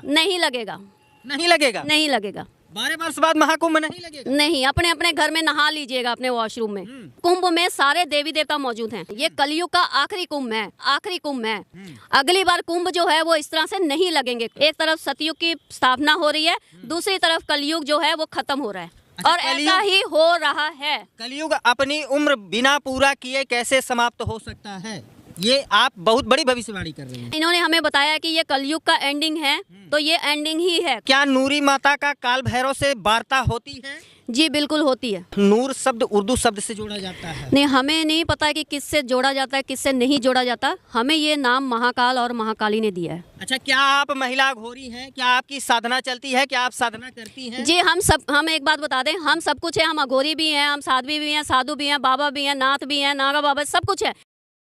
नहीं लगेगा, नहीं लगेगा। नहीं लगेगा। 12 वर्ष बाद महाकुंभ नहीं लगेगा। नहीं, अपने अपने घर में नहा लीजिएगा अपने वॉशरूम में। कुंभ में सारे देवी देवता मौजूद हैं। ये कलयुग का आखिरी कुंभ है, आखिरी कुंभ है। अगली बार कुंभ जो है वो इस तरह से नहीं लगेंगे। एक तरफ सतयुग की स्थापना हो रही है, दूसरी तरफ कलयुग जो है वो खत्म हो रहा है। अच्छा, और ऐसा ही हो रहा है। कलयुग अपनी उम्र बिना पूरा किए कैसे समाप्त हो सकता है? ये आप बहुत बड़ी भविष्यवाणी कर रही हैं। इन्होंने हमें बताया कि ये कलयुग का एंडिंग है, तो ये एंडिंग ही है। क्या नूरी माता का काल भैरव से वार्ता होती है? जी बिल्कुल होती है। नूर शब्द उर्दू शब्द से जोड़ा जाता है। नहीं, हमें नहीं पता कि किससे जोड़ा जाता है, किससे नहीं जोड़ा जाता। हमें ये नाम महाकाल और महाकाली ने दिया है। अच्छा, क्या आप महिला घोरी हैं? क्या आपकी साधना चलती है? क्या आप साधना करती हैं? जी हम एक बात बता दें, हम सब कुछ है। हम अघोरी भी हैं, हम साध्वी भी हैं, साधु भी हैं, बाबा भी हैं, नाथ भी हैं, नागा बाबा, सब कुछ है।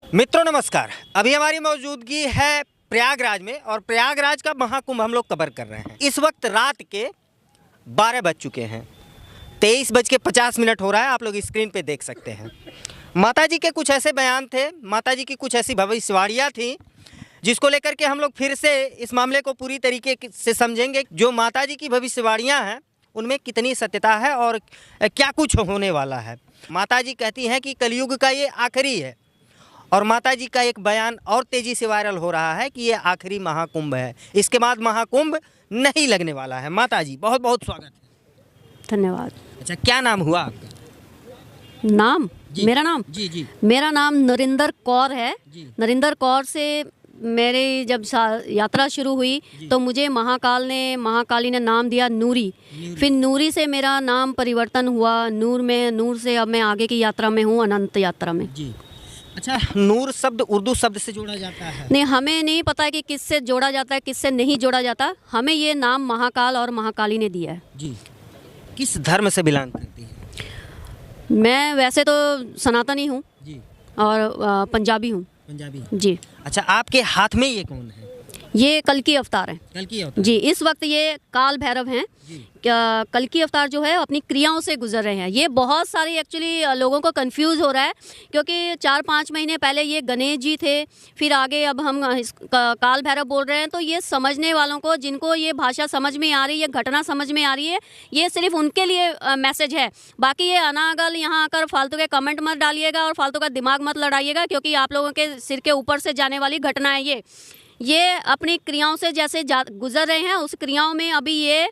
मित्रों नमस्कार। अभी हमारी मौजूदगी है प्रयागराज में और प्रयागराज का महाकुंभ हम लोग कवर कर रहे हैं। इस वक्त रात के 12 बज चुके हैं, 23:50 हो रहा है। आप लोग स्क्रीन पे देख सकते हैं। माता जी के कुछ ऐसे बयान थे, माता जी की कुछ ऐसी भविष्यवाणियाँ थी जिसको लेकर के हम लोग फिर से इस मामले को पूरी तरीके से समझेंगे। जो माता जी की भविष्यवाणियाँ हैं उनमें कितनी सत्यता है और क्या कुछ होने वाला है। माता जी कहती हैं कि कलयुग का ये आखिरी है और माता जी का एक बयान और तेज़ी से वायरल हो रहा है कि ये आखिरी महाकुंभ है, इसके बाद महाकुंभ नहीं लगने वाला है। माता जी बहुत बहुत स्वागत है। धन्यवाद। अच्छा, क्या नाम हुआ आपका? नाम मेरा नाम जी मेरा नाम नरिंदर कौर है। जी। नरिंदर कौर से मेरी जब यात्रा शुरू हुई तो मुझे महाकाली ने नाम दिया नूरी। फिर नूरी से मेरा नाम परिवर्तन हुआ नूर से अब मैं आगे की यात्रा में हूँ, अनंत यात्रा में। जी। अच्छा, नूर शब्द उर्दू शब्द से जोड़ा जाता है। नहीं, हमें नहीं पता कि किससे जोड़ा जाता है, किससे नहीं जोड़ा जाता। हमें ये नाम महाकाल और महाकाली ने दिया है। जी। किस धर्म से बिलोंग करती है? मैं वैसे तो सनातनी हूँ जी। और पंजाबी हूँ। पंजाबी। जी। अच्छा, आपके हाथ में ये कौन है? ये कल्कि अवतार है। कल्कि अवतार। जी, इस वक्त ये काल भैरव हैं। कल्कि अवतार जो है अपनी क्रियाओं से गुजर रहे हैं। ये बहुत सारी एक्चुअली लोगों को कंफ्यूज हो रहा है क्योंकि 4-5 महीने पहले ये गणेश जी थे, फिर आगे अब हम काल भैरव बोल रहे हैं। तो ये समझने वालों को, जिनको ये भाषा समझ में आ रही है, घटना समझ में आ रही है, ये सिर्फ उनके लिए मैसेज है। बाकी ये अनागल यहाँ आकर फालतू के कमेंट मत डालिएगा और फालतू का दिमाग मत लड़ाइएगा, क्योंकि आप लोगों के सिर के ऊपर से जाने वाली घटना है ये अपनी क्रियाओं से जैसे गुजर रहे हैं, उस क्रियाओं में अभी ये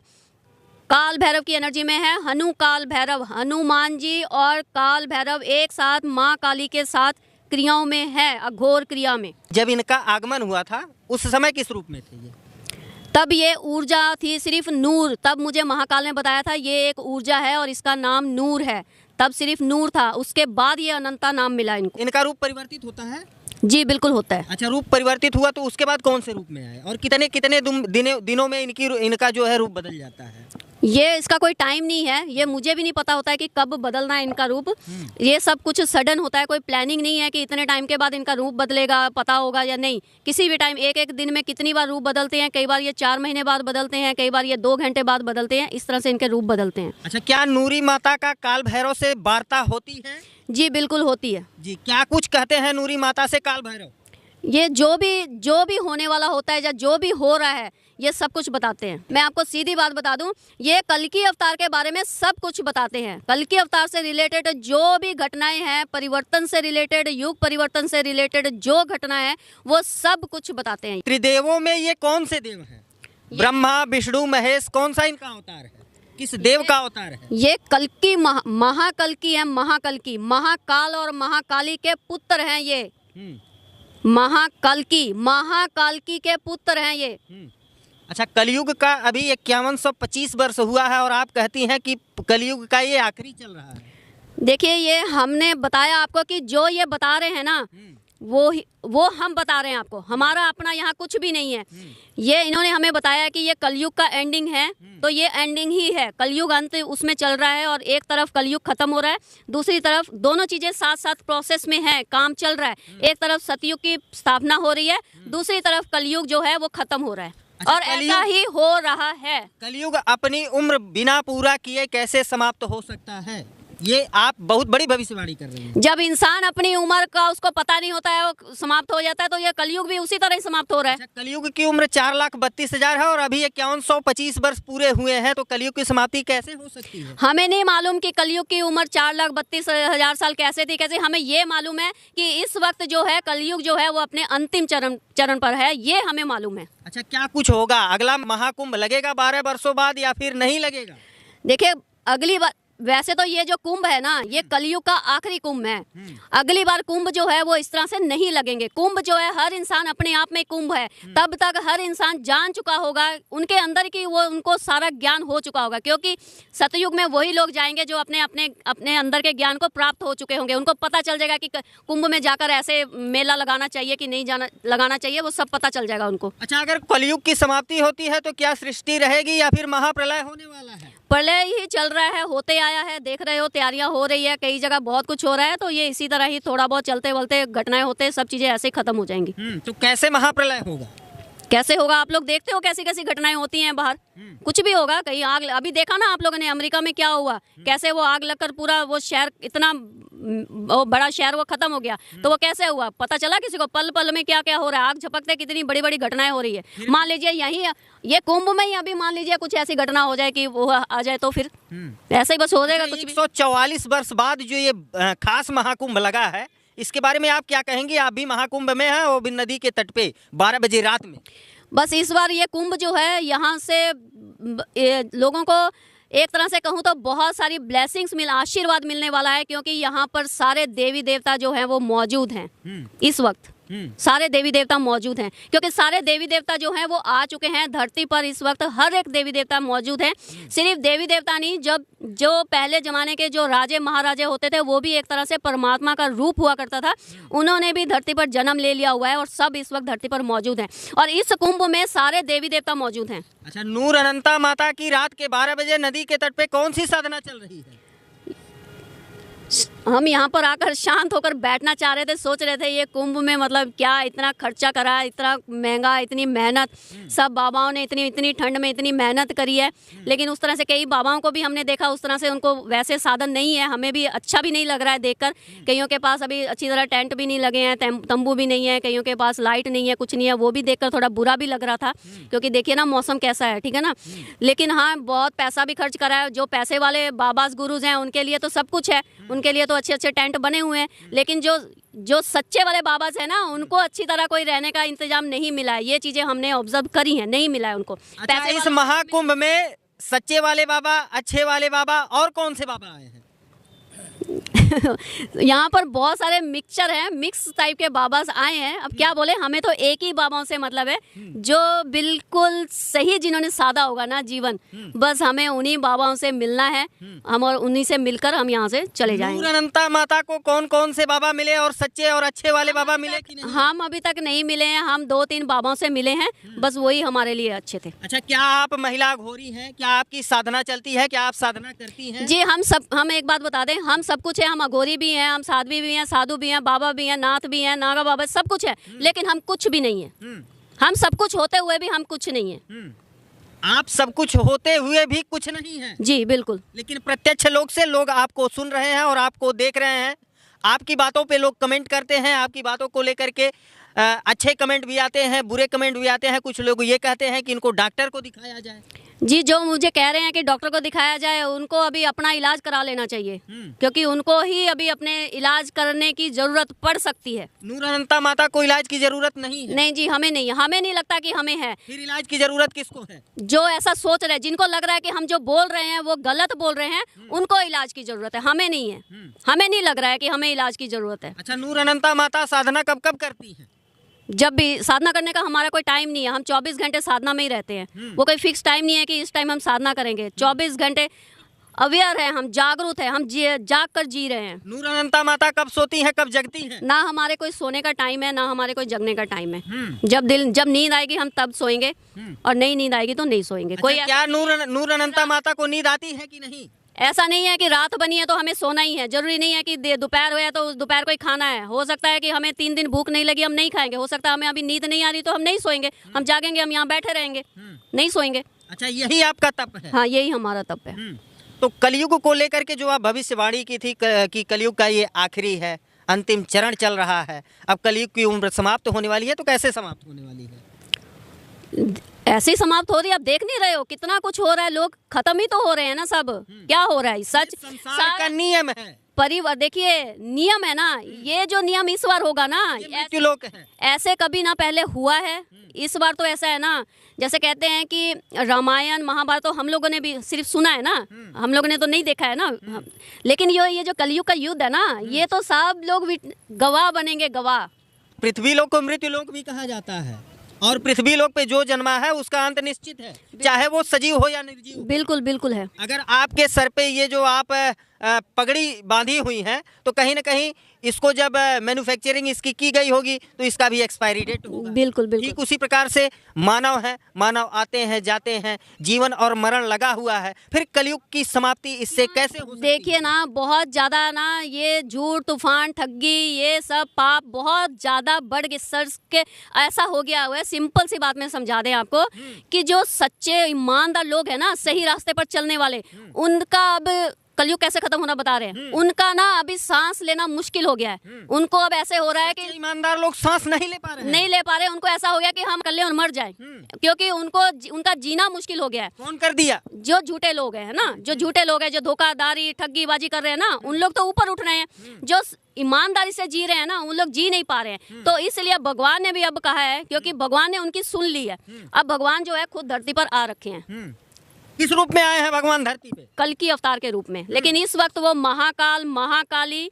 काल भैरव की एनर्जी में है। काल भैरव, हनुमान जी और काल भैरव एक साथ माँ काली के साथ क्रियाओं में है, अघोर क्रिया में। जब इनका आगमन हुआ था उस समय किस रूप में थे ये? तब ये ऊर्जा थी, सिर्फ नूर। तब मुझे महाकाल ने बताया था ये एक ऊर्जा है और इसका नाम नूर है। तब सिर्फ नूर था, उसके बाद ये अनंता नाम मिला इनको। इनका रूप परिवर्तित होता है? जी बिल्कुल होता है। अच्छा, रूप परिवर्तित हुआ तो उसके बाद कौन से रूप में आए और कितने कितने दिनों में इनका जो है रूप बदल जाता है? ये इसका कोई टाइम नहीं है। ये मुझे भी नहीं पता होता है कि कब बदलना है इनका रूप। ये सब कुछ सडन होता है, कोई प्लानिंग नहीं है कि इतने टाइम के बाद इनका रूप बदलेगा, पता होगा या नहीं। किसी भी टाइम एक दिन में कितनी बार रूप बदलते हैं। कई बार ये 4 महीने बाद बदलते हैं, कई बार ये 2 घंटे बाद बदलते हैं। इस तरह से इनके रूप बदलते हैं। अच्छा, क्या नूरी माता का काल भैरव से वार्ता होती है? जी बिल्कुल होती है। जी, क्या कुछ कहते हैं नूरी माता से काल भैरव? ये जो भी होने वाला होता है या जो भी हो रहा है, ये सब कुछ बताते हैं। मैं आपको सीधी बात बता दूं, ये कल्कि अवतार के बारे में सब कुछ बताते हैं। कल्कि अवतार से रिलेटेड जो भी घटनाएं हैं, परिवर्तन से रिलेटेड, युग परिवर्तन से रिलेटेड जो घटना है, वो सब कुछ बताते हैं। त्रिदेवों में ये कौन से देव हैं? ब्रह्मा, विष्णु, महेश, कौन सा इनका अवतार है? किस देव का अवतार है? ये कल्कि महाकल्कि है। महाकल्कि, महाकाल और महाकाली के पुत्र हैं ये। महाकाल्की के पुत्र हैं ये। अच्छा, कलयुग का अभी 5125 वर्ष हुआ है और आप कहती हैं कि कलयुग का ये आखिरी चल रहा है। देखिए, ये हमने बताया आपको कि जो ये बता रहे हैं ना, वो हम बता रहे हैं आपको। हमारा अपना यहाँ कुछ भी नहीं है। ये इन्होंने हमें बताया कि ये कलयुग का एंडिंग है, तो ये एंडिंग ही है। कलयुग अंत उसमें चल रहा है और एक तरफ कलयुग खत्म हो रहा है, दूसरी तरफ दोनों चीजें साथ साथ प्रोसेस में है, काम चल रहा है। एक तरफ सतयुग की स्थापना हो रही है, दूसरी तरफ कलयुग जो है वो खत्म हो रहा है। अच्छा, और ऐसा ही हो रहा है। कलयुग अपनी उम्र बिना पूरा किए कैसे समाप्त हो सकता है? ये आप बहुत बड़ी भविष्यवाणी कर रहे हैं। जब इंसान अपनी उम्र का उसको पता नहीं होता है, वो समाप्त हो जाता है, तो ये कलयुग भी उसी तरह ही समाप्त हो रहा है। अच्छा, कलयुग की उम्र 4,32,000 है और अभी 5125 वर्ष पूरे हुए हैं, तो कलयुग की समाप्ति कैसे हो सकती है? हमें नहीं मालूम कि कलयुग की उम्र 4,32,000 साल कैसे थी, कैसे। हमें ये मालूम है कि इस वक्त जो है कलयुग जो है वो अपने अंतिम चरण पर है, ये हमें मालूम है। अच्छा, क्या कुछ होगा? अगला महाकुंभ लगेगा 12 वर्षों बाद या फिर नहीं लगेगा? देखिए, अगली बार वैसे तो ये जो कुंभ है ना, ये कलयुग का आखिरी कुंभ है। अगली बार कुंभ जो है वो इस तरह से नहीं लगेंगे। कुंभ जो है हर इंसान अपने आप में कुंभ है। तब तक हर इंसान जान चुका होगा, उनके अंदर की वो उनको सारा ज्ञान हो चुका होगा, क्योंकि सतयुग में वही लोग जाएंगे जो अपने अपने अपने अंदर के ज्ञान को प्राप्त हो चुके होंगे। उनको पता चल जाएगा कि कुंभ में जाकर ऐसे मेला लगाना चाहिए कि नहीं जाना लगाना चाहिए, वो सब पता चल जाएगा उनको। अच्छा, अगर कलयुग की समाप्ति होती है तो क्या सृष्टि रहेगी या फिर महाप्रलय होने वाला है? प्रलय ही चल रहा है, होते आया है, देख रहे हो तैयारियां हो रही है, कई जगह बहुत कुछ हो रहा है, तो ये इसी तरह ही थोड़ा बहुत चलते बोलते घटनाएं होते, सब चीजें ऐसे ही खत्म हो जाएंगी। तो कैसे महाप्रलय होगा? कैसे होगा? आप लोग देखते हो कैसी कैसी घटनाएं होती हैं बाहर। कुछ भी होगा, कहीं आग, अभी देखा ना आप लोगों ने अमेरिका में क्या हुआ, कैसे वो आग लगकर पूरा वो शहर, इतना वो बड़ा शहर वो खत्म हो गया। तो वो कैसे हुआ पता चला किसी को? पल पल में क्या क्या हो रहा है, आग झपकते कितनी बड़ी बड़ी घटनाएं हो रही है। मान लीजिए यही ये कुंभ में ही अभी मान लीजिए कुछ ऐसी घटना हो जाए कि वो आ जाए, तो फिर ऐसे ही बस हो जाएगा कुछ भी। 144 वर्ष बाद जो ये खास महाकुंभ लगा है, इसके बारे में आप क्या कहेंगे? आप भी महाकुंभ में हैं, वो भी नदी के तट पे 12 बजे रात में। बस इस बार ये कुंभ जो है यहाँ से लोगों को एक तरह से कहूँ तो बहुत सारी ब्लेसिंग्स आशीर्वाद मिलने वाला है, क्योंकि यहाँ पर सारे देवी देवता जो हैं वो मौजूद हैं इस वक्त। सारे देवी देवता मौजूद हैं, क्योंकि सारे देवी देवता जो हैं वो आ चुके हैं धरती पर। इस वक्त हर एक देवी देवता मौजूद हैं। सिर्फ देवी देवता नहीं, जब जो पहले ज़माने के जो राजे महाराजे होते थे वो भी एक तरह से परमात्मा का रूप हुआ करता था, उन्होंने भी धरती पर जन्म ले लिया हुआ है और सब इस वक्त धरती पर मौजूद हैं। और इस कुंभ में सारे देवी देवता मौजूद हैं। अच्छा, नूर अनंता माता की रात के 12 बजे नदी के तट पे कौन सी साधना चल रही है? हम यहाँ पर आकर शांत होकर बैठना चाह रहे थे, सोच रहे थे ये कुंभ में मतलब क्या इतना खर्चा करा, इतना महंगा, इतनी मेहनत, सब बाबाओं ने इतनी ठंड में इतनी मेहनत करी है। लेकिन उस तरह से कई बाबाओं को भी हमने देखा, उस तरह से उनको वैसे साधन नहीं है। हमें भी अच्छा भी नहीं लग रहा है देखकर। कईयों के पास अभी अच्छी तरह टेंट भी नहीं लगे हैं, तंबू भी नहीं है, कईयों के पास लाइट नहीं है, कुछ नहीं है। वो भी देखकर थोड़ा बुरा भी लग रहा था, क्योंकि देखिए ना मौसम कैसा है, ठीक है ना। लेकिन हाँ, बहुत पैसा भी खर्च करा है। जो पैसे वाले बाबाज गुरुज हैं उनके लिए तो सब कुछ है, उनके लिए तो अच्छे अच्छे टेंट बने हुए हैं। लेकिन जो सच्चे वाले बाबाज हैं ना, उनको अच्छी तरह कोई रहने का इंतजाम नहीं मिला है। ये चीजें हमने ऑब्जर्व करी हैं, नहीं मिला है उनको। अच्छा, इस महाकुंभ में सच्चे वाले बाबा, अच्छे वाले बाबा और कौन से बाबा आए हैं? यहाँ पर बहुत सारे मिक्सचर हैं, मिक्स टाइप के बाबाज आए हैं। अब क्या बोले, हमें तो एक ही बाबाओं से मतलब है जो बिल्कुल सही, जिन्होंने सादा होगा ना जीवन, बस हमें उन्हीं बाबाओं से मिलना है। हम और उन्हीं से मिलकर हम यहाँ से चले जाएंगे। नूर अनंता माता को कौन कौन से बाबा मिले और सच्चे और अच्छे वाले बाबा मिले कि नहीं? हम अभी तक नहीं मिले हैं, हम 2-3 बाबाओं से मिले हैं, बस वही हमारे लिए अच्छे थे। अच्छा, क्या आप महिला घोरी हैं? क्या आपकी साधना चलती है? क्या आप साधना करती हैं? जी, हम एक बात बता दें, हम सब कुछ है। हम अघोरी भी हैं, हम साध्वी भी हैं, साधु भी हैं, बाबा भी हैं, नाथ भी हैं, नागा बाबा, सब कुछ है। लेकिन हम कुछ भी नहीं है। हम सब कुछ होते हुए भी हम कुछ नहीं है। आप सब कुछ होते हुए भी कुछ नहीं है? जी बिल्कुल। लेकिन प्रत्यक्ष लोग से लोग आपको सुन रहे हैं और आपको देख रहे हैं। आपकी बातों पे लोग कमेंट करते हैं, आपकी बातों को लेकर के अच्छे कमेंट भी आते हैं, बुरे कमेंट भी आते हैं। कुछ लोग ये कहते हैं कि इनको डॉक्टर को दिखाया जाए। जी, जो मुझे कह रहे हैं कि डॉक्टर को दिखाया जाए, उनको अभी अपना इलाज करा लेना चाहिए, क्योंकि उनको ही अभी अपने इलाज करने की जरूरत पड़ सकती है। नूर अनंता माता को इलाज की जरूरत नहीं है? नहीं जी, हमें नहीं, हमें नहीं लगता कि हमें है। फिर इलाज की जरूरत किसको है? जो ऐसा सोच रहे हैं, जिनको लग रहा है कि हम जो बोल रहे हैं वो गलत बोल रहे हैं, उनको इलाज की जरूरत है, हमें नहीं है। हमें नहीं लग रहा है कि हमें इलाज की जरूरत है। अच्छा, नूर अनंता माता साधना कब कब करती है? जब भी, साधना करने का हमारा कोई टाइम नहीं है। हम 24 घंटे साधना में ही रहते हैं। वो कोई फिक्स टाइम नहीं है कि इस टाइम हम साधना करेंगे। 24 घंटे अवेयर है, हम जागरूक है, हम जाग कर जी रहे हैं। नूर अनंता माता कब सोती है, कब जगती है? ना हमारे कोई सोने का टाइम है, ना हमारे कोई जगने का टाइम है। जब नींद आएगी हम तब सोएंगे, और नहीं नींद आएगी तो नहीं सोएंगे। अच्छा, कोई क्या नूर अनंता माता को नींद आती है कि नहीं? ऐसा नहीं है कि रात बनी है तो हमें सोना ही है। जरूरी नहीं है कि दोपहर हो तो दोपहर को ही खाना है। हो सकता है कि हमें 3 दिन भूख नहीं लगी, हम नहीं खाएंगे। हो सकता है हमें अभी नींद नहीं आ रही तो हम नहीं सोएंगे, हम जागेंगे, हम यहाँ बैठे रहेंगे, नहीं सोएंगे। अच्छा, यही आपका तप है? हाँ, यही हमारा तप है। तो कलयुग को लेकर के जो आप भविष्यवाणी की थी कि कलयुग का ये आखिरी है, अंतिम चरण चल रहा है, अब कलयुग की उम्र समाप्त होने वाली है, तो कैसे समाप्त होने वाली है? ऐसे ही समाप्त हो रही है। आप देख नहीं रहे हो कितना कुछ हो रहा है, लोग खत्म ही तो हो रहे हैं ना सब। क्या हो रहा है? सच संसार का नियम है, परिवार देखिए नियम है ना, ये जो नियम इस बार होगा ना, मृत्यु लोक है। ऐसे कभी ना पहले हुआ है, इस बार तो ऐसा है ना, जैसे कहते हैं कि रामायण महाभारत तो हम लोगों ने भी सिर्फ सुना है ना, हम लोगों ने तो नहीं देखा है ना। लेकिन ये जो कलयुग का युद्ध है ना, ये तो सब लोग गवाह बनेंगे, गवाह। पृथ्वी लोक को मृत्यु लोक भी कहा जाता है, और पृथ्वी लोक पे जो जन्मा है उसका अंत निश्चित है, चाहे वो सजीव हो या निर्जीव। बिल्कुल बिल्कुल है। अगर आपके सर पे ये जो आप पगड़ी बांधी हुई है, तो कहीं ना कहीं इसको जब मैन्युफैक्चरिंग इसकी की गई होगी तो इसका भी एक्सपायरी डेट होगा। बिल्कुल बिल्कुल। ठीक उसी प्रकार से मानव है, मानव आते हैं जाते हैं, जीवन और मरण लगा हुआ है, फिर कलयुग की समाप्ति इससे कैसे हो सकती है? देखिए ना, बहुत ज़्यादा ना ये झूठ तूफान ठगी ये सब पाप बहुत ज़्यादा बढ़ के सर के ऐसा हो गया हुआ है। सिंपल सी बात में समझा दें आपको कि जो सच्चे ईमानदार लोग हैं ना, सही रास्ते पर चलने वाले, उनका अब कलयुग कैसे खत्म होना बता रहे हैं, उनका ना अभी सांस लेना मुश्किल हो गया है। उनको अब ऐसे हो रहा है कि ईमानदार लोग सांस नहीं ले पा रहे हैं। नहीं ले पा रहे, उनको ऐसा हो गया कि हम कर ले और मर जाए, क्योंकि उनका जीना मुश्किल हो गया है। कौन कर दिया? जो झूठे लोग हैं ना, जो झूठे लोग हैं, जो धोखाधड़ी ठगीबाजी कर रहे हैं ना, उन लोग तो ऊपर उठ रहे हैं। जो ईमानदारी से जी रहे हैं ना, उन लोग जी नहीं पा रहे हैं। तो इसलिए भगवान ने भी अब कहा है, क्योंकि भगवान ने उनकी सुन ली है, अब भगवान जो है खुद धरती पर आ रखे हैं। किस रूप में आए हैं भगवान धरती पे? कल की अवतार के रूप में। लेकिन इस वक्त वो महाकाल, महाकाली,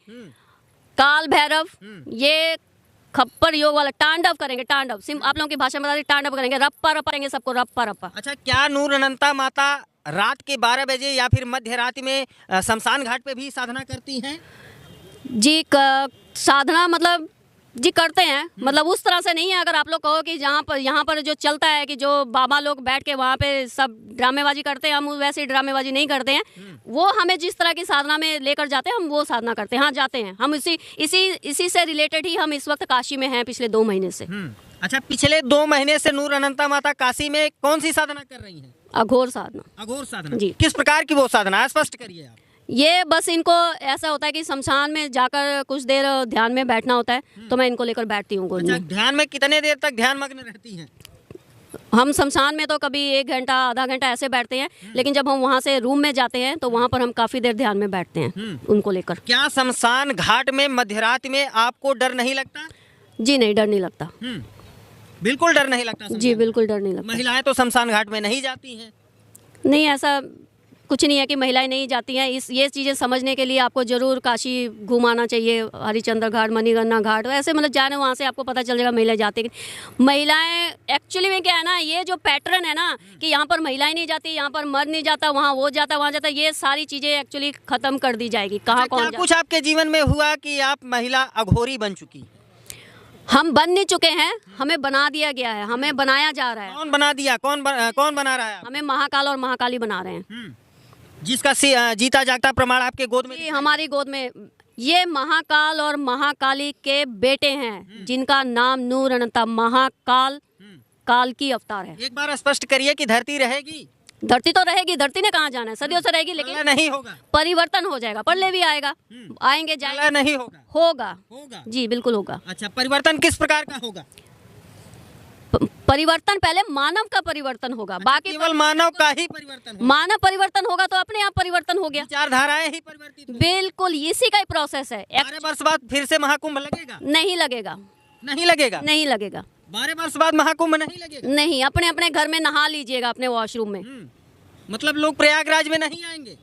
काल भैरव, ये खप्पर योग वाला तांडव करेंगे। तांडव आप लोगों की भाषा में बता दें, तांडव करेंगे, रप्पा रप्पा करेंगे सबको, रप्पा रप्पा। अच्छा, क्या नूर अनंता माता रात के 12 बजे या फिर मध्य रात्रि में शमशान घाट पे भी साधना करती हैं? जी साधना मतलब जी करते हैं, मतलब उस तरह से नहीं है। अगर आप लोग कहो कि यहाँ पर जो चलता है कि जो बाबा लोग बैठ के वहाँ पे सब ड्रामेबाजी करते हैं, हम वैसे ड्रामेबाजी नहीं करते हैं। वो हमें जिस तरह की साधना में लेकर जाते हैं, हम वो साधना करते हैं। हाँ, जाते हैं हम। इसी से रिलेटेड ही हम इस वक्त काशी में हैं पिछले 2 महीने से। अच्छा, पिछले 2 महीने से नूर अनंता माता काशी में कौन सी साधना कर रही हैं? अघोर साधना। अघोर साधना जी। किस प्रकार की वो साधना, स्पष्ट करिए आप। ये बस इनको ऐसा होता है कि शमशान में जाकर कुछ देर ध्यान में बैठना होता है, तो मैं इनको लेकर बैठती हूँ गोद में। अच्छा, ध्यान में कितने देर तक ध्यान मग्न रहती हैं? हम शमशान में तो कभी 1 घंटा आधा घंटा ऐसे बैठते हैं, लेकिन जब हम वहाँ से रूम में जाते हैं तो वहाँ पर हम काफी देर ध्यान में बैठते हैं उनको लेकर। क्या शमशान घाट में मध्यरात में आपको डर नहीं लगता? जी नहीं, डर नहीं लगता। बिल्कुल डर नहीं लगता? जी बिल्कुल डर नहीं लगता। महिलाएं तो शमशान घाट में नहीं जाती हैं? नहीं, ऐसा कुछ नहीं है कि महिलाएं नहीं जाती हैं। ये चीज़ें समझने के लिए आपको जरूर काशी घुमाना चाहिए, हरिचंद्र घाट, मणिकर्णिका घाट, ऐसे मतलब जाने, वहाँ से आपको पता चल जाएगा महिलाएं जाती हैं। महिलाएं एक्चुअली में क्या है ना, ये जो पैटर्न है ना कि यहाँ पर महिलाएं नहीं जाती, यहाँ पर मर्द नहीं जाता, वहाँ वो जाता, वहाँ जाता, ये सारी चीज़ें एक्चुअली खत्म कर दी जाएगी। कहाँ कौन कुछ आपके जीवन में हुआ कि आप महिला अघोरी बन चुकी? हम बन नहीं चुके हैं, हमें बना दिया गया है, हमें बनाया जा रहा है। कौन बना दिया? कौन बना रहा है? हमें महाकाल और महाकाली बना रहे हैं। जिसका जीता जागता प्रमाण आपके गोद में? हमारी गोद में ये महाकाल और महाकाली के बेटे हैं, जिनका नाम नूर अनंता महाकाल काल की अवतार है। एक बार स्पष्ट करिए कि धरती रहेगी? धरती तो रहेगी, धरती ने कहाँ जाना है, सदियों से रहेगी, लेकिन नहीं होगा, परिवर्तन हो जाएगा, प्रलय भी आएगा, आएंगे जाएंगे, नहीं होगा, होगा जी बिल्कुल होगा। अच्छा, परिवर्तन किस प्रकार का होगा? परिवर्तन पहले मानव का परिवर्तन होगा, बाकी केवल मानव का ही परिवर्तन होगा। मानव परिवर्तन होगा तो अपने आप परिवर्तन हो गया, विचारधाराएं ही परिवर्तित होंगी। बिल्कुल इसी का ही प्रोसेस है। 12 वर्ष बाद फिर से महाकुंभ लगेगा? नहीं लगेगा, नहीं लगेगा, नहीं लगेगा। 12 वर्ष बाद महाकुंभ नहीं लगेगा? नहीं, अपने अपने घर में नहा लीजिएगा, अपने वॉशरूम में। मतलब लोग प्रयागराज में नहीं आएंगे?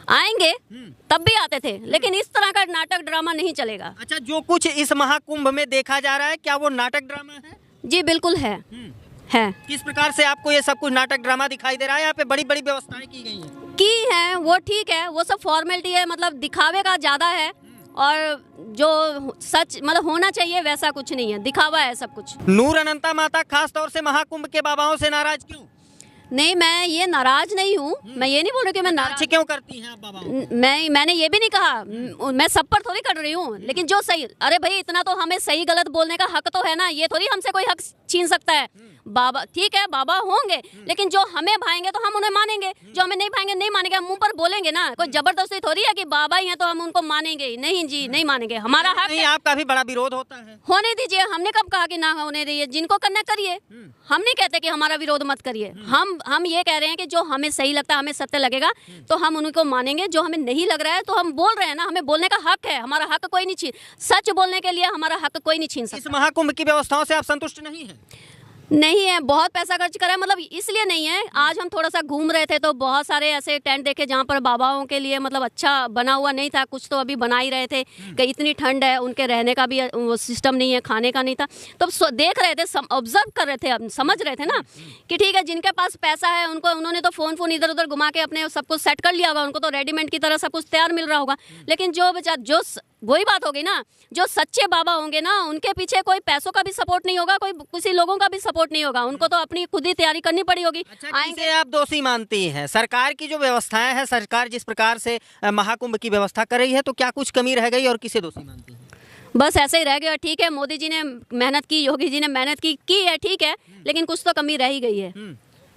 आएंगे, तब भी आते थे, लेकिन इस तरह का नाटक ड्रामा नहीं चलेगा। अच्छा, जो कुछ इस महाकुंभ में देखा जा रहा है, क्या वो नाटक ड्रामा है? जी बिल्कुल है। किस प्रकार से आपको ये सब कुछ नाटक ड्रामा दिखाई दे रहा है? यहाँ पे बड़ी बड़ी व्यवस्थाएं की गई हैं। की है वो ठीक है, वो सब फॉर्मेलिटी है, मतलब दिखावे का ज्यादा है, और जो सच मतलब होना चाहिए वैसा कुछ नहीं है, दिखावा है सब कुछ। नूर अनंता माता खास तौर से महाकुंभ के बाबाओं से नाराज क्यों? नहीं, मैं ये नाराज नहीं हूँ, मैं ये नहीं बोल रही कि मैं नाराज क्यों करती हैं आप बाबाओं? मैंने ये भी नहीं कहा, मैं सब पर थोड़ी कर रही हूँ, लेकिन जो सही, अरे भाई इतना तो हमें सही गलत बोलने का हक तो है ना, ये थोड़ी हमसे कोई हक छीन सकता है? बाबा ठीक है, बाबा होंगे, लेकिन जो हमें भाएंगे तो हम उन्हें मानेंगे, जो हमें नहीं भाएंगे नहीं मानेंगे, हम मुंह पर बोलेंगे ना। कोई जबरदस्ती थोड़ी है कि बाबा ही हैं तो हम उनको मानेंगे ही नहीं। जी नहीं मानेंगे, हमारा हक नहीं, है। आपका भी बड़ा विरोध होता है। होने दीजिए, हमने कब कहा कि ना होने दीजिए, जिनको करना करिए। हम नहीं कहते कि हमारा विरोध मत करिए। हम ये कह रहे हैं कि जो हमें सही लगता है, हमें सत्य लगेगा तो हम उनको मानेंगे। जो हमें नहीं लग रहा है तो हम बोल रहे हैं ना, हमें बोलने का हक है। हमारा हक कोई नहीं छीन, सच बोलने के लिए हमारा हक कोई नहीं छीन इस सकता। महाकुंभ की व्यवस्थाओं से आप संतुष्ट नहीं हैं? नहीं है, बहुत पैसा खर्च करा है, मतलब इसलिए नहीं है। आज हम थोड़ा सा घूम रहे थे तो बहुत सारे ऐसे टेंट देखे जहाँ पर बाबाओं के लिए मतलब अच्छा बना हुआ नहीं था। कुछ तो अभी बना ही रहे थे कि इतनी ठंड है, उनके रहने का भी वो सिस्टम नहीं है, खाने का नहीं था। तो देख रहे थे, ऑब्जर्व कर रहे थे, समझ रहे थे ना कि ठीक है, जिनके पास पैसा है उनको, उन्होंने तो फ़ोन इधर उधर घुमा के अपने सब कुछ सेट कर लिया होगा, उनको तो रेडीमेड की तरह सब कुछ तैयार मिल रहा होगा। लेकिन जो बेचारा, वही बात होगी ना, जो सच्चे बाबा होंगे ना, उनके पीछे कोई पैसों का भी सपोर्ट नहीं होगा, कोई किसी लोगों का भी सपोर्ट नहीं होगा, उनको तो अपनी खुद ही तैयारी करनी पड़ी होगी। अच्छा, किसे आप दोषी मानती हैं? सरकार की जो व्यवस्थाएं हैं, सरकार जिस प्रकार से महाकुंभ की व्यवस्था कर रही है, तो क्या कुछ कमी रह गई और किसे दोषी मानती हैं? बस ऐसे ही रह गया। ठीक है, मोदी जी ने मेहनत की, योगी जी ने मेहनत की है, ठीक है, लेकिन कुछ तो कमी रह ही गई है।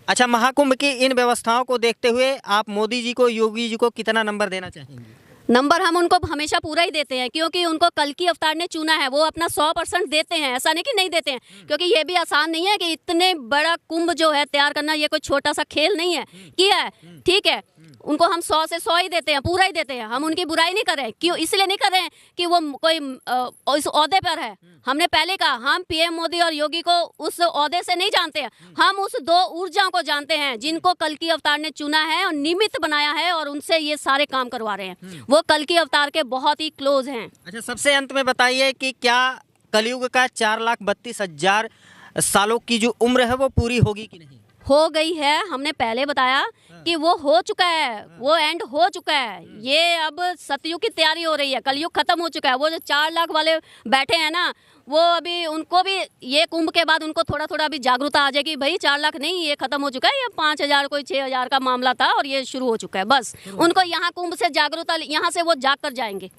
अच्छा, महाकुंभ की इन व्यवस्थाओं को देखते हुए आप मोदी जी को, योगी जी को कितना नंबर देना चाहेंगे? नंबर हम उनको हमेशा पूरा ही देते हैं, क्योंकि उनको कल की अवतार ने चुना है। वो अपना 100% देते हैं, ऐसा नहीं कि नहीं देते हैं, क्योंकि ये भी आसान नहीं है कि इतने बड़ा कुंभ जो है तैयार करना, ये कोई छोटा सा खेल नहीं है। किया है, ठीक है, उनको हम 100 से 100 ही देते हैं, पूरा ही देते हैं। हम उनकी बुराई नहीं कर रहे हैं, क्यों? इसलिए नहीं कर रहे हैं कि वो कोई इस ओहदे पर है। हमने पहले कहा, हम पीएम मोदी और योगी को उस ओहदे से नहीं जानते हैं, हम उस दो ऊर्जाओं को जानते हैं जिनको कल की अवतार ने चुना है और निमित्त बनाया है, और उनसे ये सारे काम करवा रहे हैं। वो कल की अवतार के बहुत ही क्लोज हैं। अच्छा, सबसे अंत में बताइए कि क्या कलयुग का 4,32,000 सालों की जो उम्र है वो पूरी होगी कि नहीं? हो गई है, हमने पहले बताया कि वो हो चुका है, वो एंड हो चुका है। ये अब सतयुग की तैयारी हो रही है, कलयुग खत्म हो चुका है। वो जो 4 लाख वाले बैठे हैं ना, वो अभी उनको भी ये कुंभ के बाद उनको थोड़ा थोड़ा अभी जागरूकता आ जाएगी, भाई 4 लाख नहीं, ये खत्म हो चुका है, ये 5,000 कोई 6,000 का मामला था और ये शुरू हो चुका है। बस उनको यहाँ कुंभ से जागरूकता, यहाँ से वो जाग कर जाएंगे।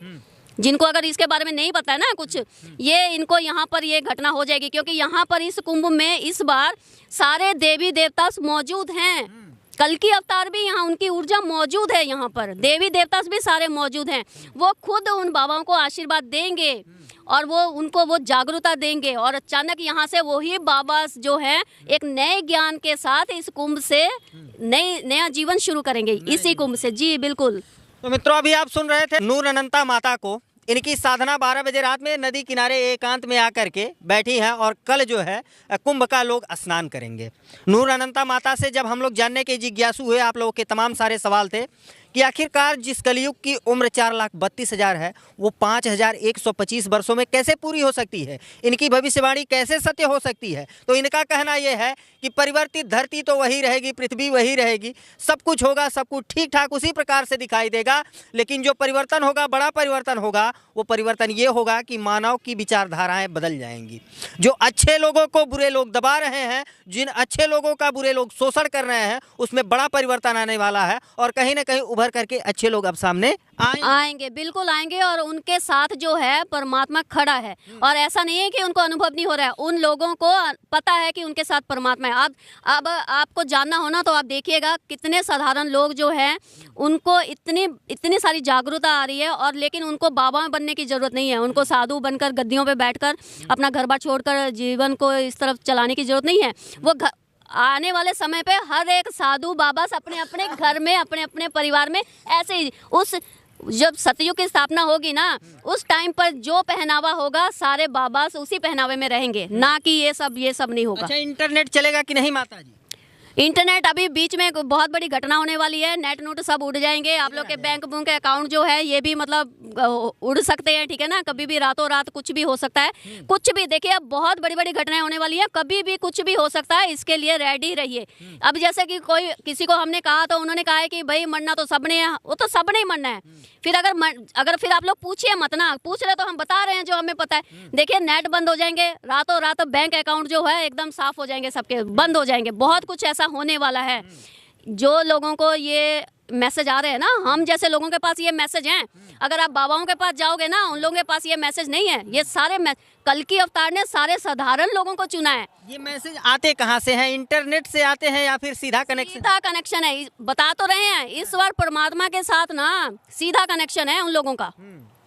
जिनको अगर इसके बारे में नहीं पता है ना कुछ, ये इनको यहाँ पर ये घटना हो जाएगी, क्योंकि यहाँ पर इस कुंभ में इस बार सारे देवी देवता मौजूद हैं। कल की अवतार भी यहाँ, उनकी ऊर्जा मौजूद है यहाँ पर, देवी देवता भी सारे मौजूद हैं। वो खुद उन बाबाओं को आशीर्वाद देंगे और वो उनको वो जागरूकता देंगे, और अचानक यहाँ से वही बाबा जो है एक नए ज्ञान के साथ इस कुंभ से नया जीवन शुरू करेंगे, इसी कुंभ से। जी बिल्कुल। तो मित्रों, अभी आप सुन रहे थे नूर अनंता माता को। इनकी साधना 12 बजे रात में नदी किनारे एकांत में आकर के बैठी है, और कल जो है कुंभ का लोग स्नान करेंगे। नूर अनंता माता से जब हम लोग जानने के जिज्ञासु हुए, आप लोगों के तमाम सारे सवाल थे कि आखिरकार जिस कलयुग की उम्र 4,32,000 है, वो 5,125 वर्षों में कैसे पूरी हो सकती है, इनकी भविष्यवाणी कैसे सत्य हो सकती है। तो इनका कहना यह है कि परिवर्तित धरती तो वही रहेगी, पृथ्वी वही रहेगी, सब कुछ होगा, सब कुछ ठीक ठाक उसी प्रकार से दिखाई देगा, लेकिन जो परिवर्तन होगा, बड़ा परिवर्तन होगा, वो परिवर्तन ये होगा कि मानव की विचारधाराएं बदल जाएंगी। जो अच्छे लोगों को बुरे लोग दबा रहे हैं, जिन अच्छे लोगों का बुरे लोग शोषण कर रहे हैं, उसमें बड़ा परिवर्तन आने वाला है, और कहीं ना कहीं उभर करके अच्छे लोग अब सामने आएंगे, बिल्कुल आएंगे। और उनके साथ जो है परमात्मा खड़ा है, और ऐसा नहीं है कि उनको अनुभव नहीं हो रहा है, उन लोगों को पता है कि उनके साथ परमात्मा है। अब आपको जानना होना तो आप देखिएगा कितने साधारण लोग जो हैं, उनको इतनी सारी जागरूकता आ रही है, और लेकिन उनको बाबा बनने की जरूरत नहीं है, उनको साधु बनकर गद्दियों पे बैठकर अपना घर बार छोड़कर जीवन को इस तरफ चलाने की जरूरत नहीं है। वो आने वाले समय पे हर एक साधु बाबा अपने अपने घर में, अपने अपने परिवार में, ऐसे ही उस जब सतयुग की स्थापना होगी ना, उस टाइम पर जो पहनावा होगा, सारे बाबा उसी पहनावे में रहेंगे, ना कि ये सब नहीं होगा। अच्छा, इंटरनेट चलेगा कि नहीं माता जी? इंटरनेट अभी बीच में बहुत बड़ी घटना होने वाली है, नेट नोट सब उड़ जाएंगे। आप लोग के बैंक बुंक अकाउंट जो है ये भी मतलब उड़ सकते हैं, ठीक है ना, कभी भी रातों रात कुछ भी हो सकता है। कुछ भी देखिए, अब बहुत बड़ी बड़ी घटनाएं होने वाली है, कभी भी कुछ भी हो सकता है, इसके लिए रेडी रहिए। अब जैसे कि किसी को हमने कहा तो उन्होंने कहा है कि भाई मरना तो सबने है, वो तो सबने ही मरना है। फिर अगर फिर आप लोग पूछिए मत ना, पूछ रहे तो हम बता रहे हैं जो हमें पता है। देखिए, नेट बंद हो जाएंगे, रातों रात बैंक अकाउंट जो है एकदम साफ हो जाएंगे, सबके बंद हो जाएंगे, बहुत कुछ ऐसा होने वाला है। जो लोगों को ये मैसेज आ रहे हैं ना, हम जैसे लोगों के पास ये मैसेज हैं, अगर आप बाबाओं के पास जाओगे ना, उन लोगों के पास ये मैसेज नहीं है। ये सारे कल्कि अवतार ने सारे साधारण लोगों को चुना है। ये मैसेज आते कहाँ से हैं? इंटरनेट से आते हैं या फिर सीधा कनेक्शन? सीधा कनेक्शन है, बता तो रहे हैं इस बार परमात्मा के साथ ना सीधा कनेक्शन है उन लोगों का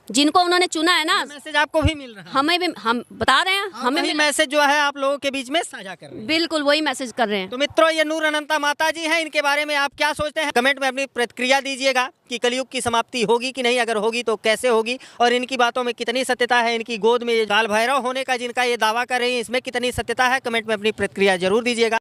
जिनको उन्होंने चुना है ना। मैसेज आपको भी मिल रहा है? हमें भी, हम बता रहे हैं, हमें वही भी मैसेज जो है आप लोगों के बीच में साझा कर रहे हैं। बिल्कुल वही मैसेज कर रहे हैं। तो मित्रों, ये नूर अनंता माता जी हैं, इनके बारे में आप क्या सोचते हैं? कमेंट में अपनी प्रतिक्रिया दीजिएगा कि कलयुग की समाप्ति होगी कि नहीं, अगर होगी तो कैसे होगी, और इनकी बातों में कितनी सत्यता है। इनकी गोद में काल भैरव होने का जिनका ये दावा कर रही है, इसमें कितनी सत्यता है? कमेंट में अपनी प्रतिक्रिया जरूर दीजिएगा।